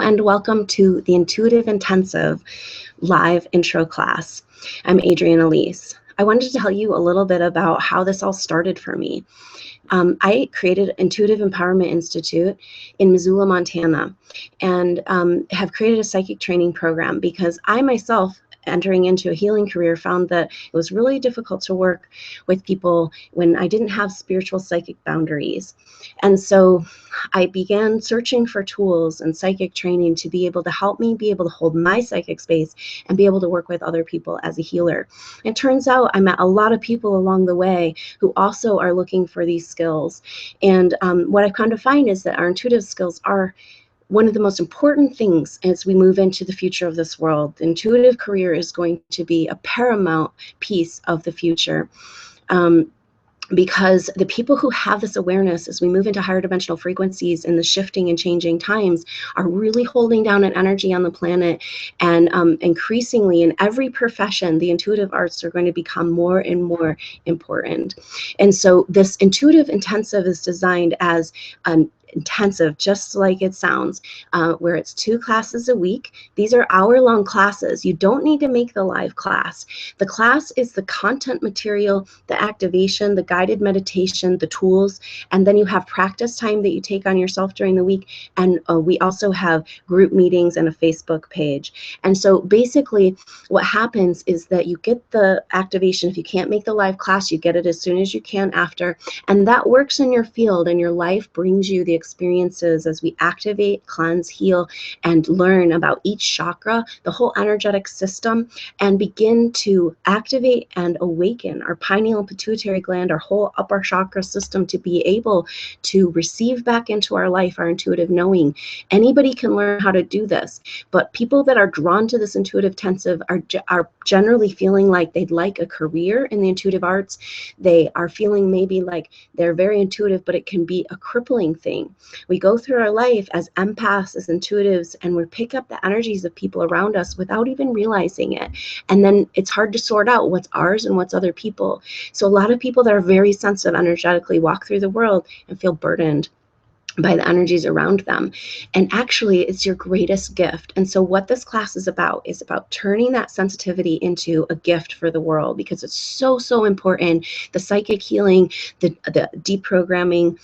and welcome to the Intuitive Intensive live intro class. I'm Adrienne Elise. I wanted to tell you a little bit about how this all started for me. I created Intuitive Empowerment Institute in Missoula, Montana, and have created a psychic training program because I myself, entering into a healing career, found that it was really difficult to work with people when I didn't have spiritual psychic boundaries. And so I began searching for tools and psychic training to be able to help me be able to hold my psychic space and be able to work with other people as a healer. It turns out I met a lot of people along the way who also are looking for these skills. And what I've come to find is that our intuitive skills are one of the most important things as we move into the future of this world. The intuitive career is going to be a paramount piece of the future. Because the people who have this awareness as we move into higher dimensional frequencies in the shifting and changing times are really holding down an energy on the planet. And increasingly in every profession, the intuitive arts are going to become more and more important. And so this intuitive intensive is designed as an intensive, just like it sounds, where it's 2 classes a week. These are hour-long classes. You don't need to make the live class. The class is the content material, the activation, the guided meditation, the tools, and then you have practice time that you take on yourself during the week. And we also have group meetings and a Facebook page. And so basically what happens is that you get the activation. If you can't make the live class, you get it as soon as you can after. And that works in your field, and your life brings you the experiences as we activate, cleanse, heal, and learn about each chakra, the whole energetic system, and begin to activate and awaken our pineal and pituitary gland, our whole upper chakra system, to be able to receive back into our life our intuitive knowing. Anybody can learn how to do this, but people that are drawn to this intuitive intensive are generally feeling like they'd like a career in the intuitive arts. They are feeling maybe like they're very intuitive, but it can be a crippling thing. We go through our life as empaths, as intuitives, and we pick up the energies of people around us without even realizing it. And then it's hard to sort out what's ours and what's other people. So a lot of people that are very sensitive energetically walk through the world and feel burdened by the energies around them. And actually, it's your greatest gift. And so what this class is about turning that sensitivity into a gift for the world, because it's so, so important. The psychic healing, the deprogramming,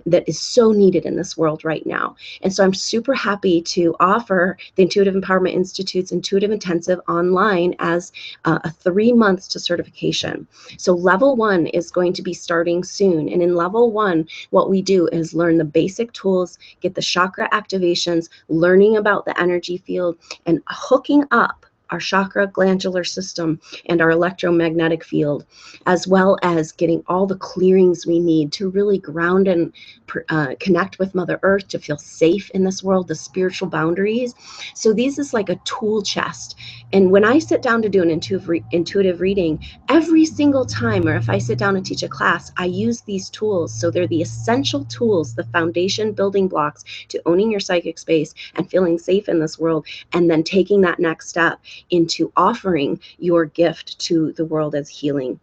that is so needed in this world right now. And so I'm super happy to offer the Intuitive Empowerment Institute's Intuitive Intensive online as a 3 months to certification. So level 1 is going to be starting soon. And in level 1, what we do is learn the basic tools, get the chakra activations, learning about the energy field, and hooking up our chakra glandular system and our electromagnetic field, as well as getting all the clearings we need to really ground and connect with Mother Earth, to feel safe in this world, the spiritual boundaries. So these is like a tool chest. And when I sit down to do an intuitive reading, every single time, or if I sit down and teach a class, I use these tools. So they're the essential tools, the foundation building blocks to owning your psychic space and feeling safe in this world, and then taking that next step into offering your gift to the world as healing.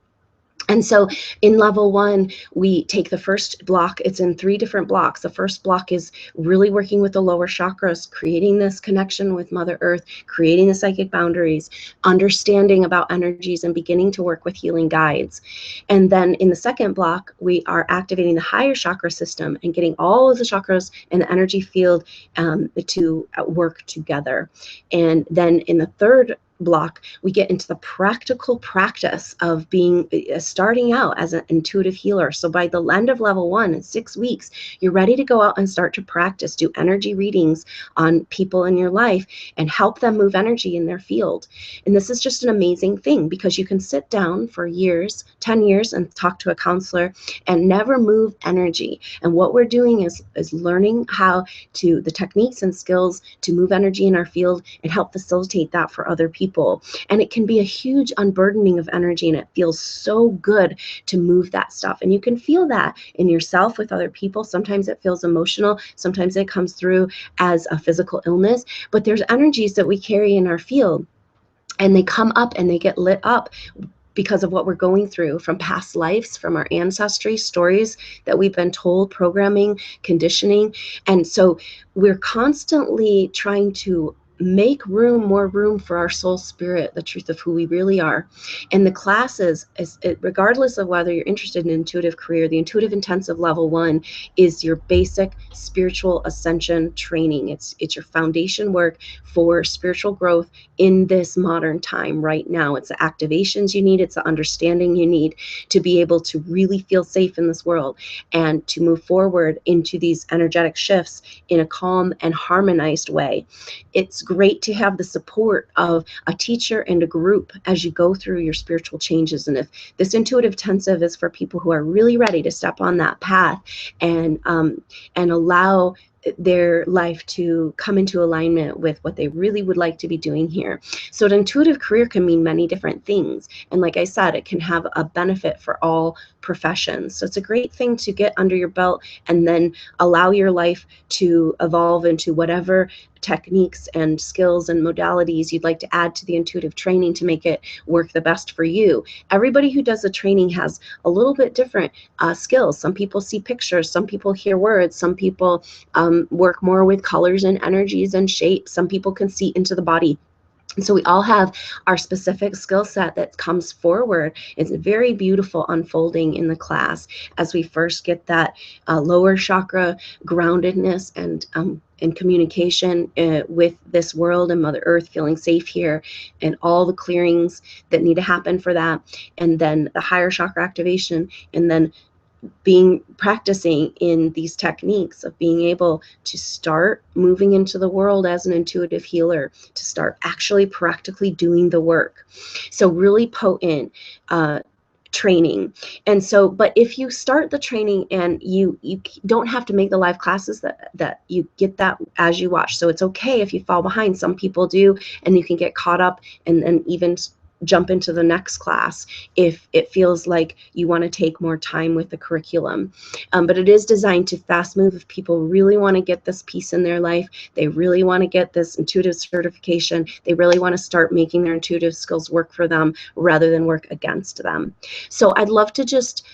And so in level 1, we take the first block. It's in 3 different blocks. The first block is really working with the lower chakras, creating this connection with Mother Earth, creating the psychic boundaries, understanding about energies, and beginning to work with healing guides. And then in the second block, we are activating the higher chakra system and getting all of the chakras and the energy field to work together. And then in the third block, we get into the practical practice of being starting out as an intuitive healer. So by the end of level 1, in 6 weeks, you're ready to go out and start to practice, do energy readings on people in your life and help them move energy in their field. And this is just an amazing thing, because you can sit down for years, 10 years, and talk to a counselor and never move energy. And what we're doing is learning how to, the techniques and skills to move energy in our field and help facilitate that for other people. And it can be a huge unburdening of energy, and it feels so good to move that stuff. And you can feel that in yourself with other people. Sometimes it feels emotional, sometimes it comes through as a physical illness, but there's energies that we carry in our field, and they come up and they get lit up because of what we're going through from past lives, from our ancestry, stories that we've been told, programming, conditioning. And so we're constantly trying to make more room for our soul spirit, the truth of who we really are. And the classes, regardless of whether you're interested in intuitive career, the intuitive intensive level 1 is your basic spiritual ascension training. It's your foundation work for spiritual growth in this modern time right now. It's the activations you need, it's the understanding you need to be able to really feel safe in this world and to move forward into these energetic shifts in a calm and harmonized way. It's great to have the support of a teacher and a group as you go through your spiritual changes. And if this intuitive intensive is for people who are really ready to step on that path and allow their life to come into alignment with what they really would like to be doing here. So an intuitive career can mean many different things. And like I said, it can have a benefit for all professions. So it's a great thing to get under your belt and then allow your life to evolve into whatever techniques and skills and modalities you'd like to add to the intuitive training to make it work the best for you. Everybody who does the training has a little bit different skills. Some people see pictures, some people hear words, some people work more with colors and energies and shapes. Some people can see into the body. And so we all have our specific skill set that comes forward. It's a very beautiful unfolding in the class as we first get that lower chakra groundedness and communication with this world and Mother Earth, feeling safe here, and all the clearings that need to happen for that. And then the higher chakra activation, and then practicing in these techniques of being able to start moving into the world as an intuitive healer, to start actually practically doing the work. So really potent training. And so, but if you start the training and you don't have to make the live classes, that you get that as you watch. So it's okay if you fall behind. Some people do, and you can get caught up and even jump into the next class if it feels like you want to take more time with the curriculum. But it is designed to fast move if people really want to get this piece in their life. They really want to get this intuitive certification. They really want to start making their intuitive skills work for them rather than work against them. So I'd love to just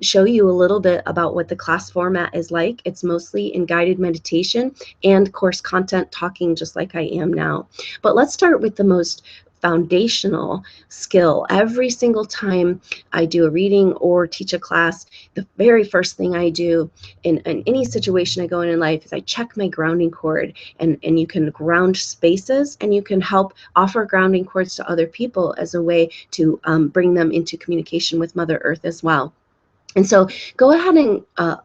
show you a little bit about what the class format is like. It's mostly in guided meditation and course content, talking just like I am now. But let's start with the most foundational skill. Every single time I do a reading or teach a class, the very first thing I do in any situation I go in life is I check my grounding cord. And you can ground spaces, and you can help offer grounding cords to other people as a way to bring them into communication with Mother Earth as well. And so go ahead and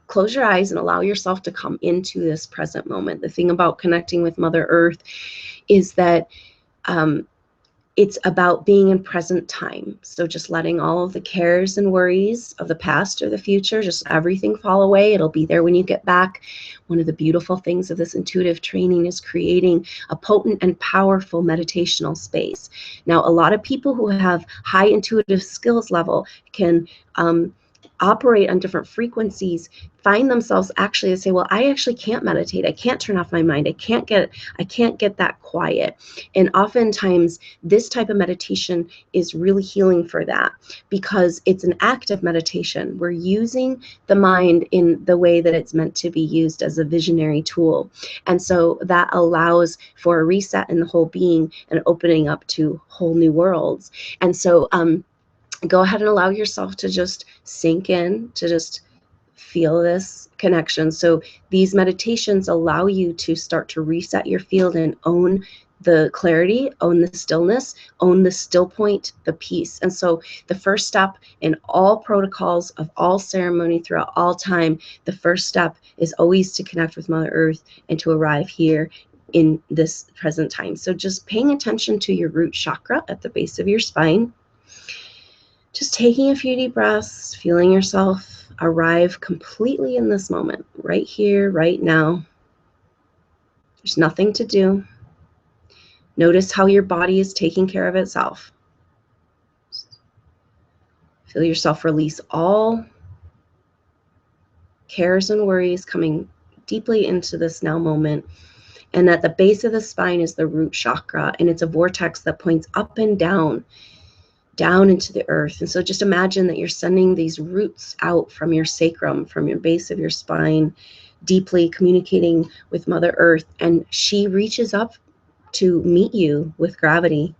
close your eyes and allow yourself to come into this present moment. The thing about connecting with Mother Earth is that it's about being in present time. So just letting all of the cares and worries of the past or the future, just everything fall away. It'll be there when you get back. One of the beautiful things of this intuitive training is creating a potent and powerful meditational space. Now, a lot of people who have high intuitive skills level can operate on different frequencies, find themselves actually to say, well, I actually can't meditate. I can't turn off my mind. I can't get that quiet. And oftentimes this type of meditation is really healing for that, because it's an active meditation. We're using the mind in the way that it's meant to be used, as a visionary tool. And so that allows for a reset in the whole being and opening up to whole new worlds. And so go ahead and allow yourself to just sink in, to just feel this connection. So these meditations allow you to start to reset your field and own the clarity, own the stillness, own the still point, the peace. And so the first step in all protocols of all ceremony throughout all time, the first step is always to connect with Mother Earth and to arrive here in this present time. So just paying attention to your root chakra at the base of your spine. Just taking a few deep breaths, feeling yourself arrive completely in this moment, right here, right now. There's nothing to do. Notice how your body is taking care of itself. Feel yourself release all cares and worries, coming deeply into this now moment. And at the base of the spine is the root chakra, and it's a vortex that points up and down. down into the earth. And so just imagine that you're sending these roots out from your sacrum, from your base of your spine, deeply communicating with Mother Earth, and she reaches up to meet you with gravity.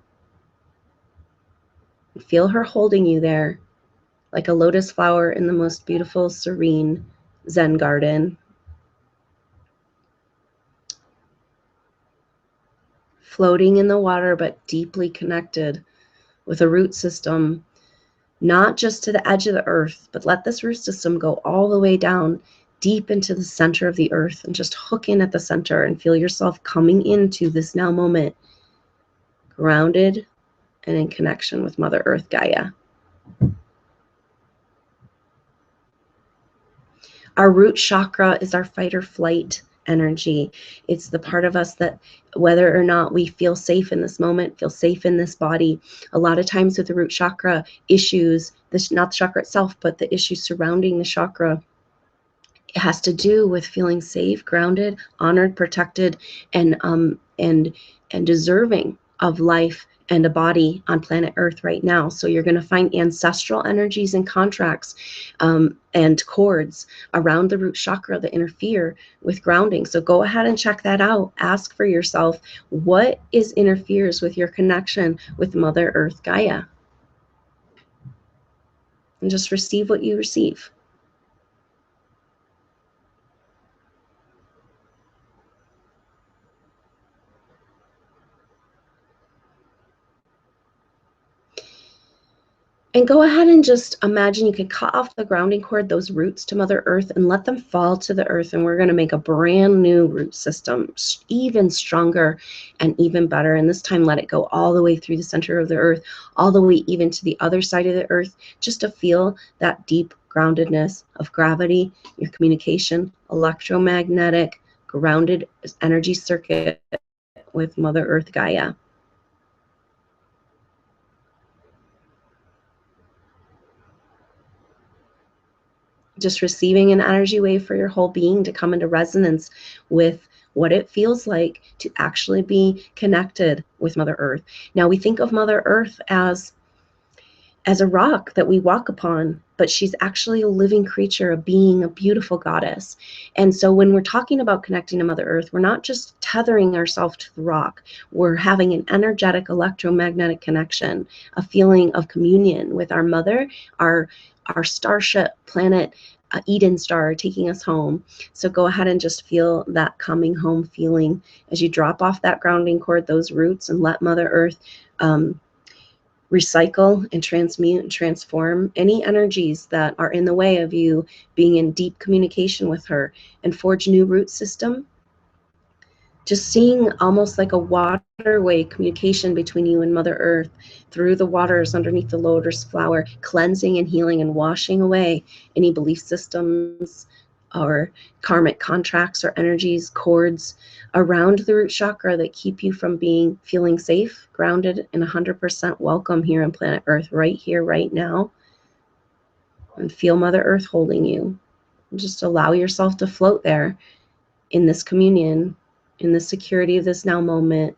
Feel her holding you there like a lotus flower in the most beautiful, serene Zen garden. Floating in the water, but deeply connected with a root system, not just to the edge of the earth, but let this root system go all the way down deep into the center of the earth, and just hook in at the center and feel yourself coming into this now moment, grounded and in connection with Mother Earth Gaia. Our root chakra is our fight or flight energy. It's the part of us that, whether or not we feel safe in this moment, feel safe in this body, a lot of times with the root chakra issues, this, not the chakra itself, but the issues surrounding the chakra, it has to do with feeling safe, grounded, honored, protected, and deserving of life and a body on planet Earth right now. So you're going to find ancestral energies and contracts and cords around the root chakra that interfere with grounding. So go ahead and check that out. Ask for yourself, what interferes with your connection with Mother Earth Gaia? And just receive what you receive. And go ahead and just imagine you can cut off the grounding cord, those roots to Mother Earth, and let them fall to the earth. And we're going to make a brand new root system, even stronger and even better. And this time, let it go all the way through the center of the earth, all the way even to the other side of the earth, just to feel that deep groundedness of gravity, your communication, electromagnetic, grounded energy circuit with Mother Earth Gaia. Just receiving an energy wave for your whole being to come into resonance with what it feels like to actually be connected with Mother Earth. Now, we think of Mother Earth as a rock that we walk upon, but she's actually a living creature, a being, a beautiful goddess. And so when we're talking about connecting to Mother Earth, we're not just tethering ourselves to the rock. We're having an energetic electromagnetic connection, a feeling of communion with our mother, our starship planet, Eden star taking us home. So go ahead and just feel that coming home feeling as you drop off that grounding cord, those roots, and let Mother Earth recycle and transmute and transform any energies that are in the way of you being in deep communication with her, and forge new root system. Just seeing almost like a waterway communication between you and Mother Earth through the waters underneath the lotus flower, cleansing and healing and washing away any belief systems or karmic contracts or energies, cords around the root chakra that keep you from feeling safe, grounded, and 100% welcome here on planet Earth, right here, right now. And feel Mother Earth holding you. And just allow yourself to float there in this communion, in the security of this now moment.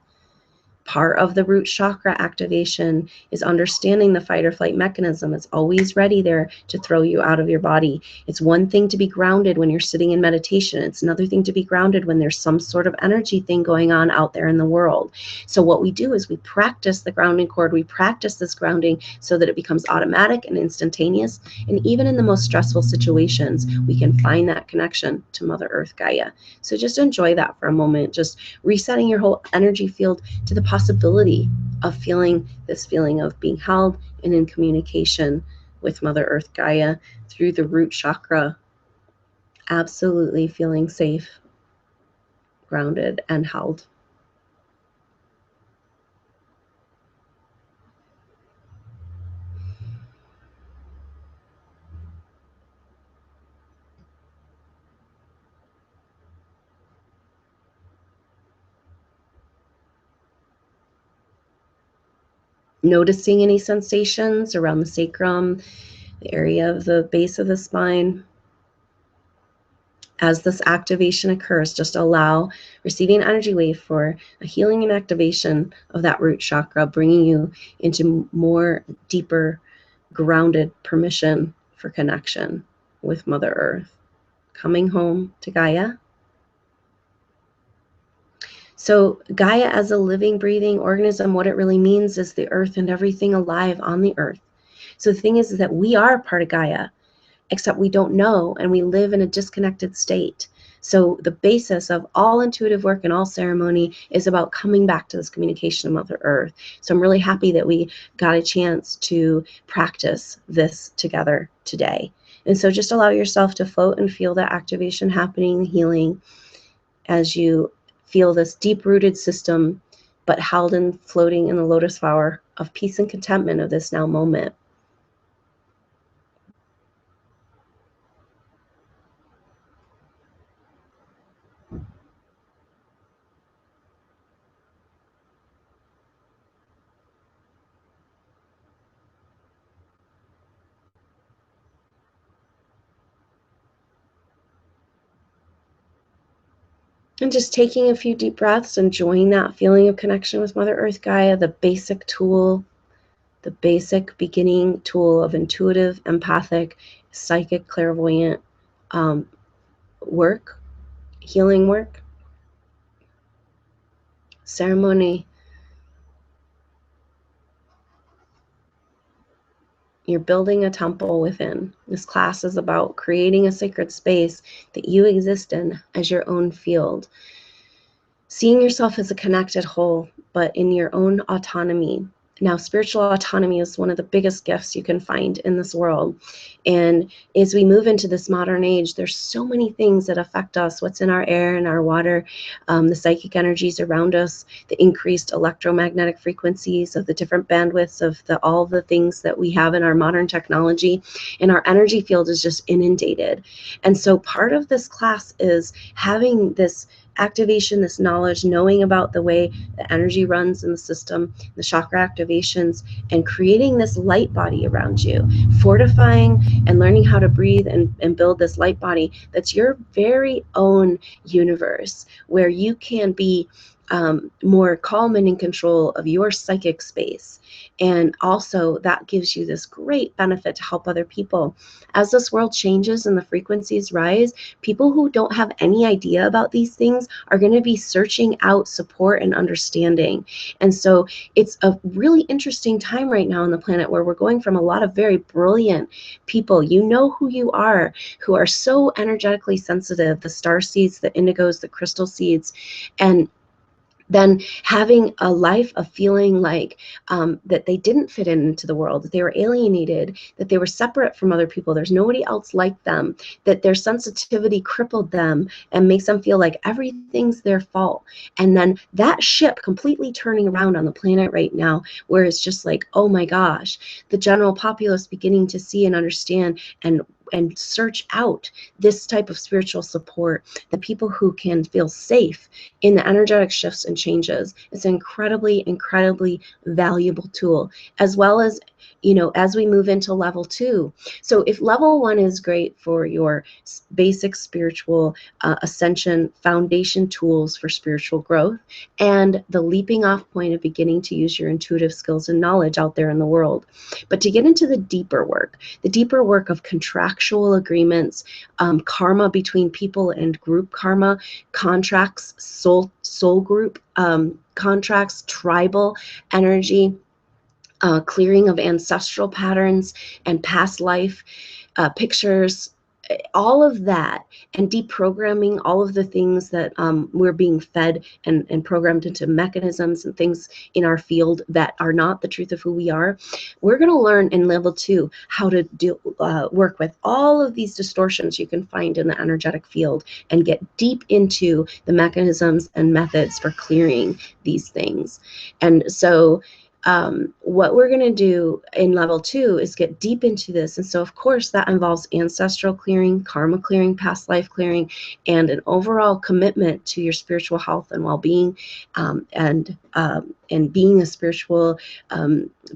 Part of the root chakra activation is understanding the fight or flight mechanism. It's always ready there to throw you out of your body. It's one thing to be grounded when you're sitting in meditation. It's another thing to be grounded when there's some sort of energy thing going on out there in the world. So what we do is we practice the grounding cord. We practice this grounding so that it becomes automatic and instantaneous. And even in the most stressful situations, we can find that connection to Mother Earth Gaia. So just enjoy that for a moment, just resetting your whole energy field to the possibility of feeling this feeling of being held and in communication with Mother Earth Gaia through the root chakra. Absolutely feeling safe, grounded, and held. Noticing any sensations around the sacrum, the area of the base of the spine. As this activation occurs, just allow receiving an energy wave for a healing and activation of that root chakra, bringing you into more deeper, grounded permission for connection with Mother Earth. Coming home to Gaia. So Gaia as a living, breathing organism, what it really means is the earth and everything alive on the earth. So the thing is that we are part of Gaia, except we don't know, and we live in a disconnected state. So the basis of all intuitive work and all ceremony is about coming back to this communication of Mother Earth. So I'm really happy that we got a chance to practice this together today. And so just allow yourself to float and feel that activation happening, healing, as you feel this deep-rooted system, but held and floating in the lotus flower of peace and contentment of this now moment. And just taking a few deep breaths, enjoying that feeling of connection with Mother Earth Gaia, the basic tool, the basic beginning tool of intuitive, empathic, psychic, clairvoyant work, healing work, ceremony. You're building a temple within. This class is about creating a sacred space that you exist in as your own field. Seeing yourself as a connected whole, but in your own autonomy. Now, spiritual autonomy is one of the biggest gifts you can find in this world. And as we move into this modern age, there's so many things that affect us, what's in our air and our water, the psychic energies around us, the increased electromagnetic frequencies of the different bandwidths of all the things that we have in our modern technology. And our energy field is just inundated. And so part of this class is having this activation, this knowledge, knowing about the way the energy runs in the system, the chakra activations, and creating this light body around you, fortifying and learning how to breathe and build this light body that's your very own universe, where you can be more calm and in control of your psychic space. And also that gives you this great benefit to help other people. As this world changes and the frequencies rise, people who don't have any idea about these things are going to be searching out support and understanding. And so it's a really interesting time right now on the planet where we're going from a lot of very brilliant people, you know who you are, who are so energetically sensitive, the star seeds, the indigos, the crystal seeds, and then having a life of feeling like that they didn't fit into the world, that they were alienated, that they were separate from other people, there's nobody else like them, that their sensitivity crippled them and makes them feel like everything's their fault. And then that ship completely turning around on the planet right now, where it's just like, oh my gosh, the general populace beginning to see and understand and search out this type of spiritual support, the people who can feel safe in the energetic shifts and changes. It's an incredibly, incredibly valuable tool, as well as, you know, as we move into level 2. So if level 1 is great for your basic spiritual ascension foundation tools for spiritual growth and the leaping off point of beginning to use your intuitive skills and knowledge out there in the world. But to get into the deeper work of contractual agreements, karma between people and group karma, contracts, soul group contracts, tribal energy, clearing of ancestral patterns and past life pictures, all of that, and deprogramming all of the things that we're being fed and programmed into mechanisms and things in our field that are not the truth of who we are. We're going to learn in level 2 how to work with all of these distortions you can find in the energetic field and get deep into the mechanisms and methods for clearing these things. And so what we're going to do in level 2 is get deep into this. And so, of course, that involves ancestral clearing, karma clearing, past life clearing, and an overall commitment to your spiritual health and well-being, and and being a spiritual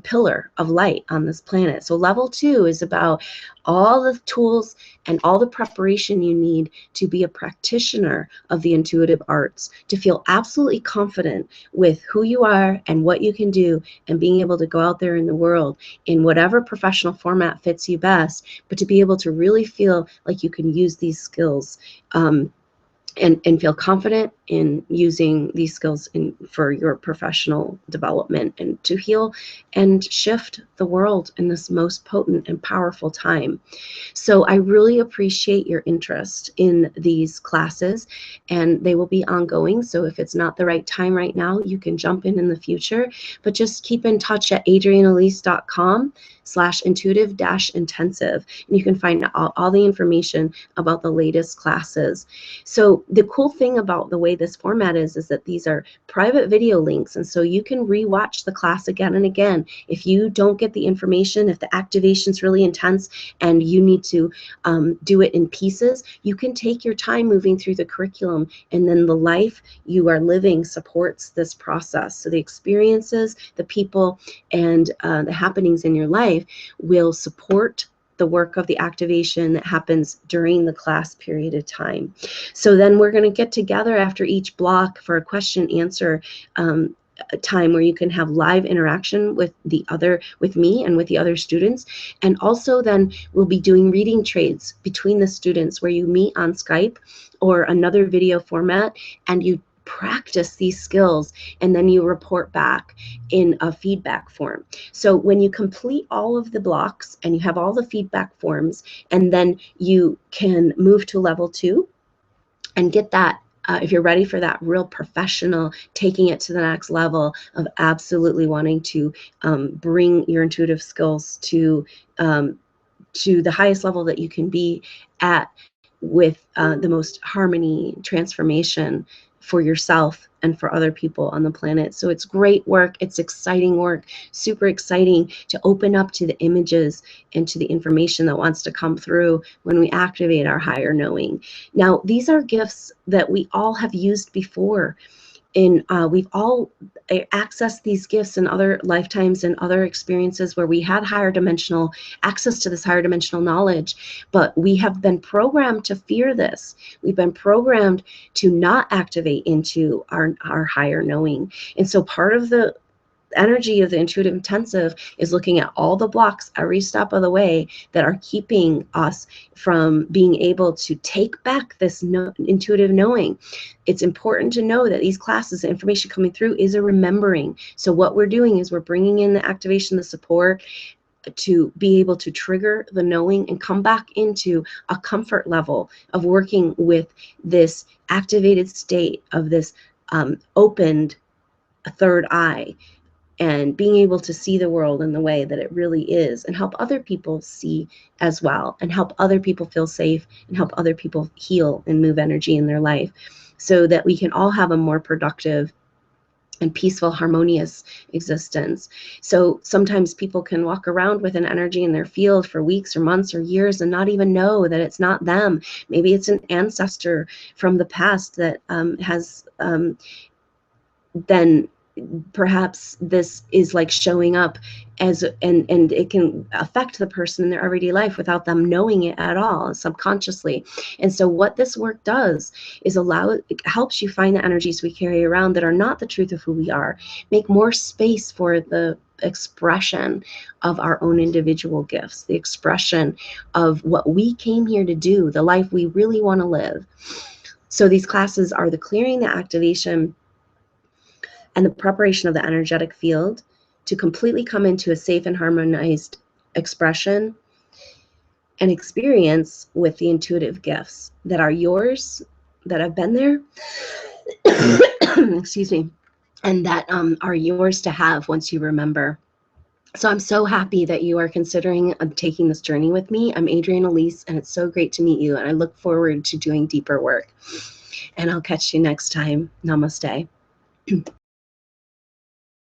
pillar of light on this planet. So level 2 is about all the tools and all the preparation you need to be a practitioner of the intuitive arts, to feel absolutely confident with who you are and what you can do, and being able to go out there in the world in whatever professional format fits you best, but to be able to really feel like you can use these skills and feel confident in using these skills for your professional development and to heal and shift the world in this most potent and powerful time. So I really appreciate your interest in these classes, and they will be ongoing. So if it's not the right time right now, you can jump in the future, but just keep in touch at adriannelise.com/intuitive-intensive, and you can find all the information about the latest classes. So the cool thing about the way this format is that these are private video links, and so you can rewatch the class again and again. If you don't get the information, if the activation's really intense and you need to do it in pieces, you can take your time moving through the curriculum, and then the life you are living supports this process. So the experiences, the people, and the happenings in your life will support the work of the activation that happens during the class period of time. So then we're going to get together after each block for a question answer time where you can have live interaction with me and with the other students. And also then we'll be doing reading trades between the students where you meet on Skype or another video format, and you practice these skills, and then you report back in a feedback form. So when you complete all of the blocks and you have all the feedback forms, and then you can move to level 2 and get that if you're ready for that real professional, taking it to the next level of absolutely wanting to bring your intuitive skills to the highest level that you can be at, with the most harmony, transformation for yourself and for other people on the planet. So it's great work. It's exciting work, super exciting to open up to the images and to the information that wants to come through when we activate our higher knowing. Now, these are gifts that we all have used before. We've all accessed these gifts in other lifetimes and other experiences where we had higher dimensional access to this higher dimensional knowledge, but we have been programmed to fear this. We've been programmed to not activate into our higher knowing. And so part of the energy of the intuitive intensive is looking at all the blocks every step of the way that are keeping us from being able to take back this intuitive knowing. It's important to know that these classes, the information coming through is a remembering. So what we're doing is we're bringing in the activation, the support, to be able to trigger the knowing and come back into a comfort level of working with this activated state of this opened third eye, and being able to see the world in the way that it really is, and help other people see as well, and help other people feel safe, and help other people heal and move energy in their life, so that we can all have a more productive and peaceful, harmonious existence. So sometimes people can walk around with an energy in their field for weeks or months or years and not even know that it's not them. Maybe it's an ancestor from the past that has then perhaps this is like showing up as, and it can affect the person in their everyday life without them knowing it at all, subconsciously. And so what this work does is it helps you find the energies we carry around that are not the truth of who we are, make more space for the expression of our own individual gifts, the expression of what we came here to do, the life we really want to live. So these classes are the clearing, the activation, and the preparation of the energetic field to completely come into a safe and harmonized expression and experience with the intuitive gifts that are yours, that have been there, excuse me, and that are yours to have once you remember. So I'm so happy that you are considering taking this journey with me. I'm Adrienne Elise, and it's so great to meet you, and I look forward to doing deeper work. And I'll catch you next time. Namaste.